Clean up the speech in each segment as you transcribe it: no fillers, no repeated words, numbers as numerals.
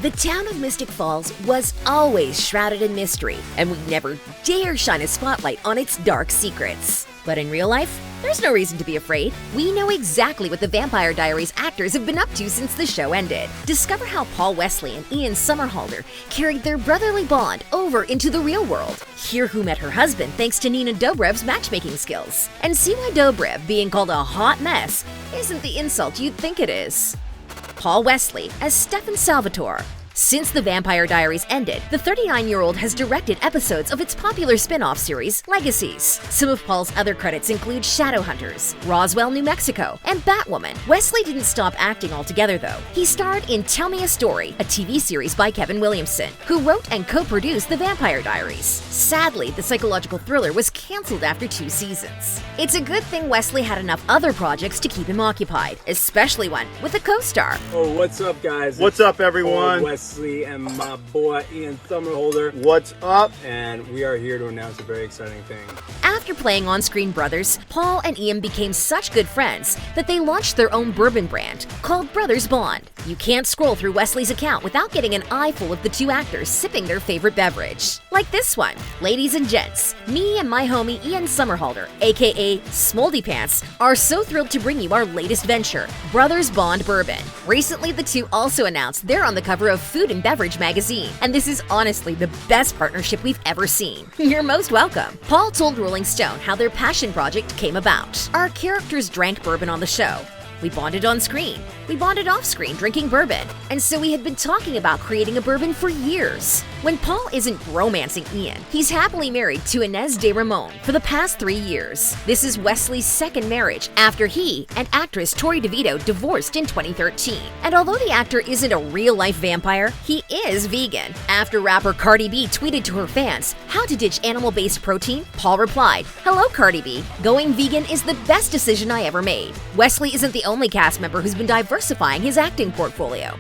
The town of Mystic Falls was always shrouded in mystery, and we never dare shine a spotlight on its dark secrets. But in real life, there's no reason to be afraid. We know exactly what the Vampire Diaries actors have been up to since the show ended. Discover how Paul Wesley and Ian Somerhalder carried their brotherly bond over into the real world. Hear who met her husband thanks to Nina Dobrev's matchmaking skills. And see why Dobrev being called a hot mess isn't the insult you'd think it is. Paul Wesley as Stefan Salvatore. Since the Vampire Diaries ended, the 39-year-old has directed episodes of its popular spin-off series, Legacies. Some of Paul's other credits include Shadowhunters, Roswell, New Mexico, and Batwoman. Wesley didn't stop acting altogether, though. He starred in Tell Me a Story, a TV series by Kevin Williamson, who wrote and co-produced The Vampire Diaries. Sadly, the psychological thriller was canceled after 2 seasons. It's a good thing Wesley had enough other projects to keep him occupied, especially one with a co-star. Oh, what's up, guys? What's up, everyone? Paul Wesley and my boy Ian Somerhalder. What's up? And we are here to announce a very exciting thing. After playing on-screen brothers, Paul and Ian became such good friends that they launched their own bourbon brand called Brothers Bond. You can't scroll through Wesley's account without getting an eyeful of the 2 actors sipping their favorite beverage. Like this one. Ladies and gents, me and my homie Ian Somerhalder, aka Smoldy Pants, are so thrilled to bring you our latest venture, Brothers Bond Bourbon. Recently, the 2 also announced they're on the cover of Food and Beverage magazine, and this is honestly the best partnership we've ever seen. You're most welcome. Paul told Rolling Stone how their passion project came about. Our characters drank bourbon on the show. We bonded on screen. We bonded off screen drinking bourbon. And so we had been talking about creating a bourbon for years. When Paul isn't romancing Ian, he's happily married to Inez de Ramon for the past 3 years. This is Wesley's second marriage after he and actress Tori DeVito divorced in 2013. And although the actor isn't a real-life vampire, he is vegan. After rapper Cardi B tweeted to her fans how to ditch animal-based protein, Paul replied, "Hello, Cardi B. Going vegan is the best decision I ever made." Wesley isn't the only cast member who's been diversifying his acting portfolio.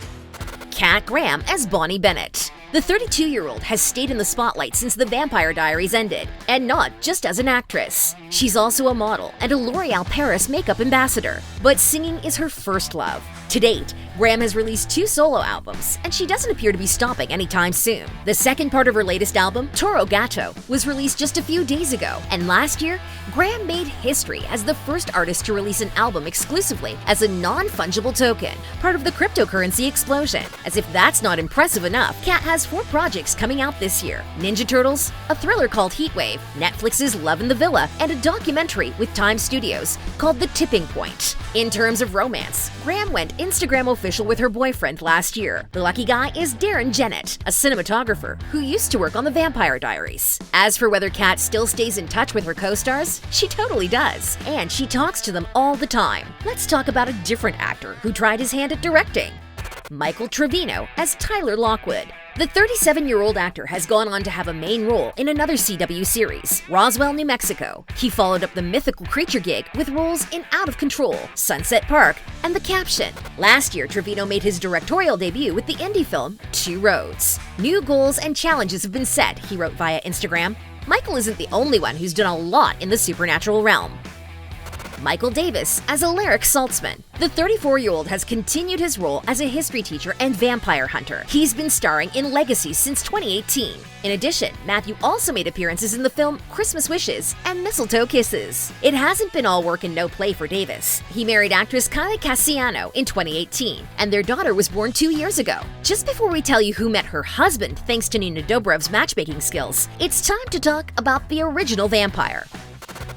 Kat Graham as Bonnie Bennett. The 32-year-old has stayed in the spotlight since The Vampire Diaries ended, and not just as an actress. She's also a model and a L'Oreal Paris makeup ambassador, but singing is her first love. To date, Graham has released 2 solo albums, and she doesn't appear to be stopping anytime soon. The second part of her latest album, Toro Gato, was released just a few days ago, and last year, Graham made history as the first artist to release an album exclusively as a non-fungible token, part of the cryptocurrency explosion. As if that's not impressive enough, Kat has 4 projects coming out this year: Ninja Turtles, a thriller called Heatwave, Netflix's Love in the Villa, and a documentary with Time Studios called The Tipping Point. In terms of romance, Graham went Instagram official with her boyfriend last year. The lucky guy is Darren Jennett, a cinematographer who used to work on The Vampire Diaries. As for whether Kat still stays in touch with her co-stars, she totally does, and she talks to them all the time. Let's talk about a different actor who tried his hand at directing. Michael Trevino as Tyler Lockwood. The 37-year-old actor has gone on to have a main role in another CW series, Roswell, New Mexico. He followed up the mythical creature gig with roles in Out of Control, Sunset Park, and The Caption. Last year, Trevino made his directorial debut with the indie film Two Roads. New goals and challenges have been set, he wrote via Instagram. Michael isn't the only one who's done a lot in the supernatural realm. Michael Davis as Alaric Saltzman. The 34-year-old has continued his role as a history teacher and vampire hunter. He's been starring in Legacies since 2018. In addition, Matthew also made appearances in the film Christmas Wishes and Mistletoe Kisses. It hasn't been all work and no play for Davis. He married actress Kayla Cassiano in 2018, and their daughter was born 2 years ago. Just before we tell you who met her husband thanks to Nina Dobrev's matchmaking skills, it's time to talk about the original vampire.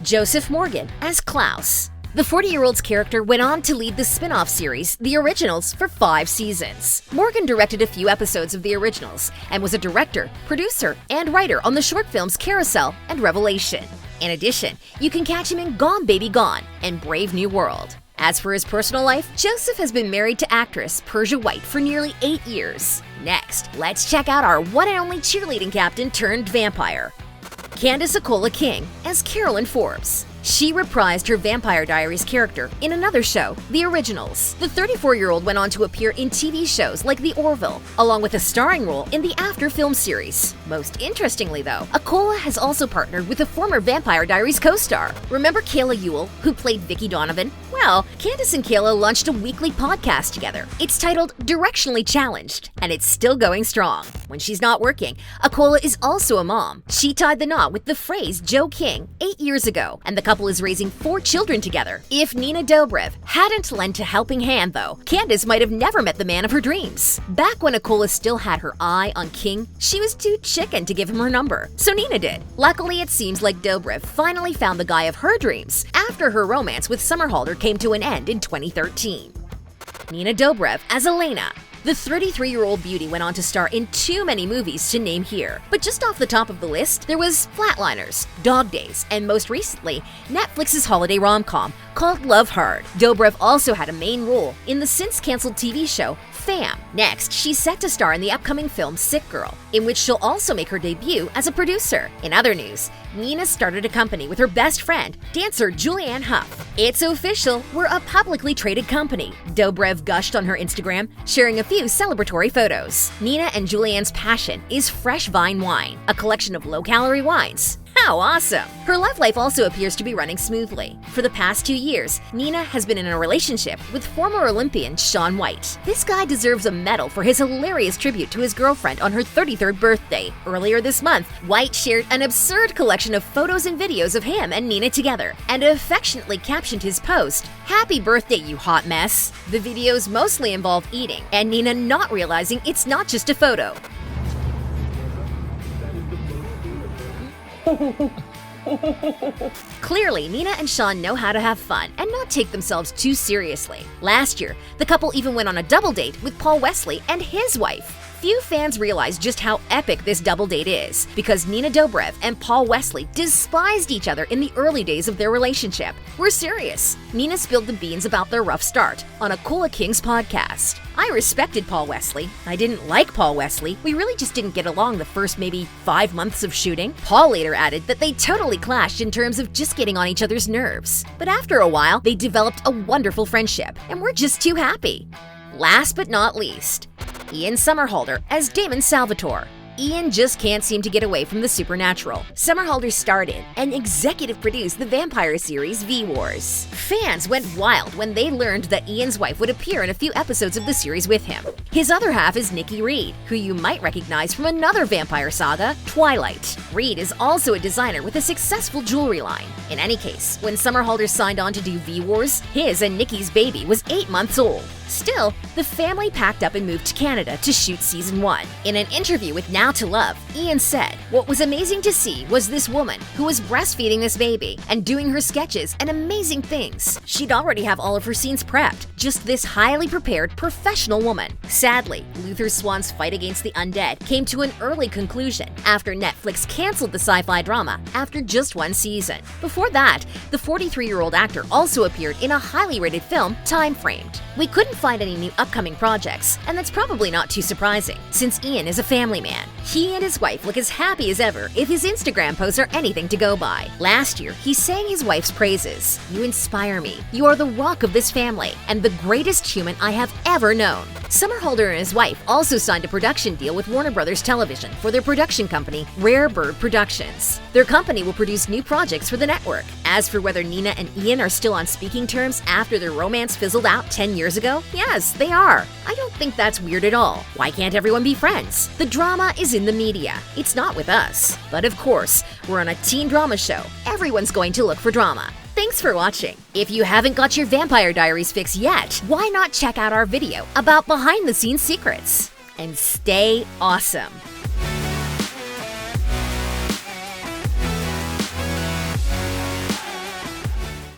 Joseph Morgan as Klaus. The 40-year-old's character went on to lead the spin-off series, The Originals, for 5 seasons. Morgan directed a few episodes of The Originals and was a director, producer, and writer on the short films Carousel and Revelation. In addition, you can catch him in Gone Baby Gone and Brave New World. As for his personal life, Joseph has been married to actress Persia White for nearly 8 years. Next, let's check out our one and only cheerleading captain turned vampire, Candice Accola King as Carolyn Forbes. She reprised her Vampire Diaries character in another show, The Originals. The 34-year-old went on to appear in TV shows like The Orville, along with a starring role in the After film series. Most interestingly though, Accola has also partnered with a former Vampire Diaries co-star. Remember Kayla Ewell, who played Vicki Donovan? Well, Candice and Kayla launched a weekly podcast together. It's titled Directionally Challenged, and it's still going strong. When she's not working, Accola is also a mom. She tied the knot with the phrase Joe King 8 years ago, and the couple is raising 4 children together. If Nina Dobrev hadn't lent a helping hand though, Candice might have never met the man of her dreams. Back when Accola still had her eye on King, she was too chicken to give him her number, so Nina did. Luckily, it seems like Dobrev finally found the guy of her dreams after her romance with Somerhalder came to an end in 2013. Nina Dobrev as Elena. The 33-year-old beauty went on to star in too many movies to name here. But just off the top of the list, there was Flatliners, Dog Days, and most recently, Netflix's holiday rom-com called Love Hard. Dobrev also had a main role in the since-canceled TV show Fam. Next, she's set to star in the upcoming film Sick Girl, in which she'll also make her debut as a producer. In other news, Nina started a company with her best friend, dancer Julianne Hough. It's official, we're a publicly traded company, Dobrev gushed on her Instagram, sharing a few celebratory photos. Nina and Julianne's passion is fresh vine wine, a collection of low-calorie wines. How awesome! Her love life also appears to be running smoothly. For the past 2 years, Nina has been in a relationship with former Olympian Shaun White. This guy deserves a medal for his hilarious tribute to his girlfriend on her 33rd birthday. Earlier this month, White shared an absurd collection of photos and videos of him and Nina together, and affectionately captioned his post, "Happy birthday, you hot mess." The videos mostly involve eating, and Nina not realizing it's not just a photo. Clearly, Nina and Shaun know how to have fun and not take themselves too seriously. Last year, the couple even went on a double date with Paul Wesley and his wife. Few fans realize just how epic this double date is, because Nina Dobrev and Paul Wesley despised each other in the early days of their relationship. We're serious. Nina spilled the beans about their rough start on Accola King's podcast. "I respected Paul Wesley. I didn't like Paul Wesley. We really just didn't get along the first maybe 5 months of shooting." Paul later added that they totally clashed in terms of just getting on each other's nerves. But after a while, they developed a wonderful friendship, and we're just too happy. Last but not least, Ian Somerhalder as Damon Salvatore. Ian just can't seem to get away from the supernatural. Somerhalder starred in and executive produced the vampire series V-Wars. Fans went wild when they learned that Ian's wife would appear in a few episodes of the series with him. His other half is Nikki Reed, who you might recognize from another vampire saga, Twilight. Reed is also a designer with a successful jewelry line. In any case, when Somerhalder signed on to do V-Wars, his and Nikki's baby was 8 months old. Still, the family packed up and moved to Canada to shoot season 1. In an interview with Now to Love, Ian said, "What was amazing to see was this woman who was breastfeeding this baby and doing her sketches and amazing things. She'd already have all of her scenes prepped, just this highly prepared professional woman." Sadly, Luther Swan's fight against the undead came to an early conclusion after Netflix canceled the sci-fi drama after just 1 season. Before that, the 43-year-old actor also appeared in a highly rated film, Time Framed. We couldn't find any new upcoming projects, and that's probably not too surprising, since Ian is a family man. He and his wife look as happy as ever if his Instagram posts are anything to go by. Last year, he sang his wife's praises. "You inspire me. You are the rock of this family, and the greatest human I have ever known." Somerhalder and his wife also signed a production deal with Warner Brothers Television for their production company, Rare Bird Productions. Their company will produce new projects for the network. As for whether Nina and Ian are still on speaking terms after their romance fizzled out 10 years ago, yes, they are. I don't think that's weird at all. Why can't everyone be friends? The drama is in the media. It's not with us. But of course, we're on a teen drama show. Everyone's going to look for drama. Thanks for watching. If you haven't got your Vampire Diaries fix yet, why not check out our video about behind-the-scenes secrets? And stay awesome.